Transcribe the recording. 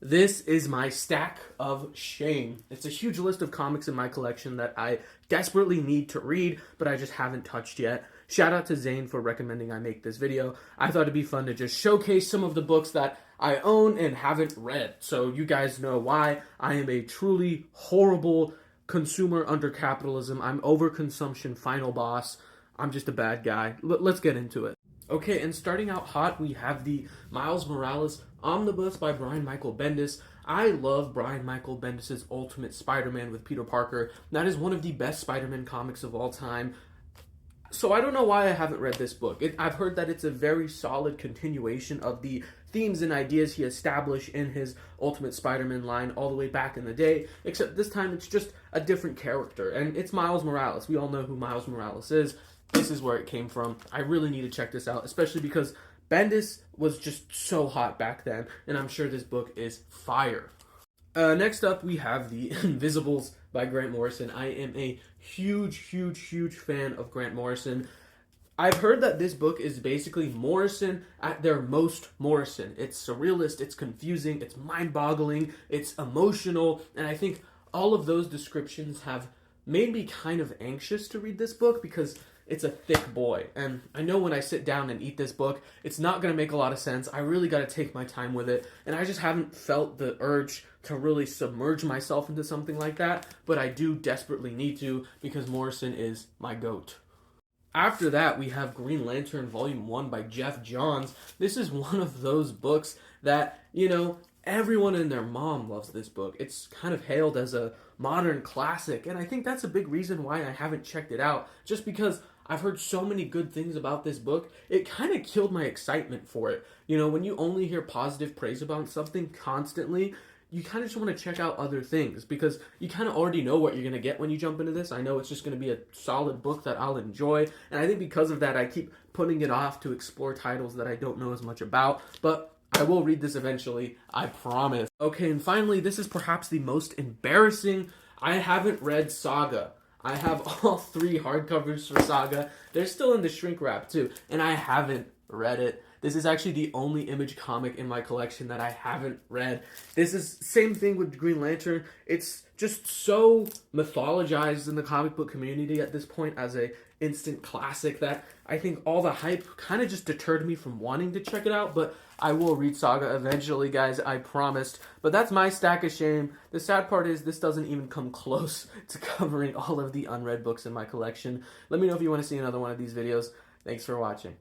This is my stack of shame. It's a huge list of comics in my collection that I desperately need to read, but I just haven't touched yet. Shout out to Zane for recommending I make this video. I thought it'd be fun to just showcase some of the books that I own and haven't read, so you guys know why. I am a truly horrible consumer under capitalism. I'm overconsumption final boss. I'm just a bad guy. Let's get into it. Okay, and starting out hot, we have the Miles Morales Omnibus by Brian Michael Bendis. I love Brian Michael Bendis' Ultimate Spider-Man with Peter Parker. That is one of the best Spider-Man comics of all time. So I don't know why I haven't read this book. I've heard that it's a very solid continuation of the themes and ideas he established in his Ultimate Spider-Man line all the way back in the day, except this time it's just a different character, and it's Miles Morales. We all know who Miles Morales is. This is where it came from. I really need to check this out, especially because Bendis was just so hot back then, and I'm sure this book is fire. Next up, we have The Invisibles by Grant Morrison. I am a huge fan of Grant Morrison. I've heard that this book is basically Morrison at their most Morrison. It's surrealist, it's confusing, it's mind-boggling, it's emotional, and I think all of those descriptions have made me kind of anxious to read this book because it's a thick boy, and I know when I sit down and eat this book, it's not going to make a lot of sense. I really got to take my time with it, and I just haven't felt the urge to really submerge myself into something like that, but I do desperately need to because Morrison is my GOAT. After that, we have Green Lantern Volume 1 by Geoff Johns. This is one of those books that, everyone and their mom loves this book. It's kind of hailed as a modern classic, and I think that's a big reason why I haven't checked it out, just because I've heard so many good things about this book. It kind of killed my excitement for it. When you only hear positive praise about something constantly, you kind of just want to check out other things because you kind of already know what you're going to get when you jump into this. I know it's just going to be a solid book that I'll enjoy, and I think because of that, I keep putting it off to explore titles that I don't know as much about, but I will read this eventually, I promise. Okay, and finally, this is perhaps the most embarrassing. I haven't read Saga. I have all 3 hardcovers for Saga. They're still in the shrink wrap too, and I haven't read it. This is actually the only Image comic in my collection that I haven't read. This is same thing with Green Lantern. It's just so mythologized in the comic book community at this point as a instant classic that I think all the hype kind of just deterred me from wanting to check it out, but I will read Saga eventually, guys, I promised. But that's my stack of shame. The sad part is this doesn't even come close to covering all of the unread books in my collection. Let me know if you want to see another one of these videos. Thanks for watching.